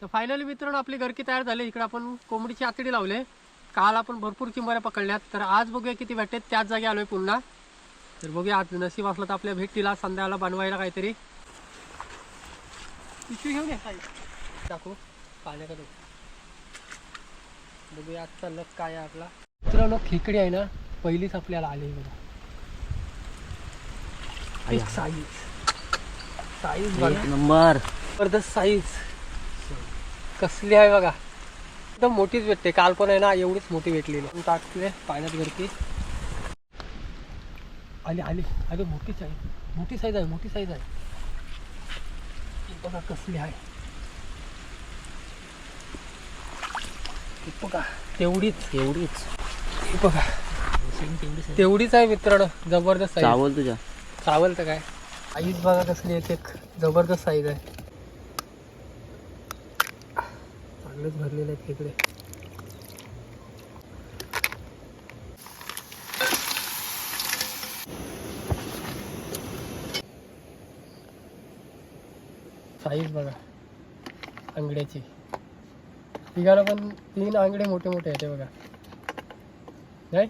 तर फायनली मित्रांनो आपली गरकी तयार झाली. इकडे आपण कोंबडीची आतडी लावले. काल आपण भरपूर चिंबऱ्या पकडल्यात, तर आज बघूया किती भेटतात. त्याच जागी आलोय पुन्हा. तर बघूया आज नशीब असलं तर आपल्या भेटीला संध्याला बनवायला काहीतरी. पिशवी घेऊन ये टाकू पाण्याकडे. बघूया आजचा लक काय आहे आपला. मित्रांनो खेकडी आहे ना, पहिलीच आपल्याला आली बघा. एक साईज बघा, नंबर जबरदस्त साईज कसली आहे बघा. एकदम मोठीच भेटते. काल पण आहे ना एवढीच मोठी भेटलेली. टाकले पाण्यात वरती. आली आली आली मोठी साईज आहे. मोठी साईज आहे बघा कसली आहे. बघा तेवढीच हे बघा तेवढीच आहे मित्रांनो. जबरदस्त साईज. चावल तुझ्या चावल तर काय साईज बघा कसली आहे. एक जबरदस्त साईज आहे. चांगलेच भरलेले आहेत खेकडे. साईज बघा आंगड्याची. तिघाला पण 3 आंगडे मोठे आहेत बघा. नाही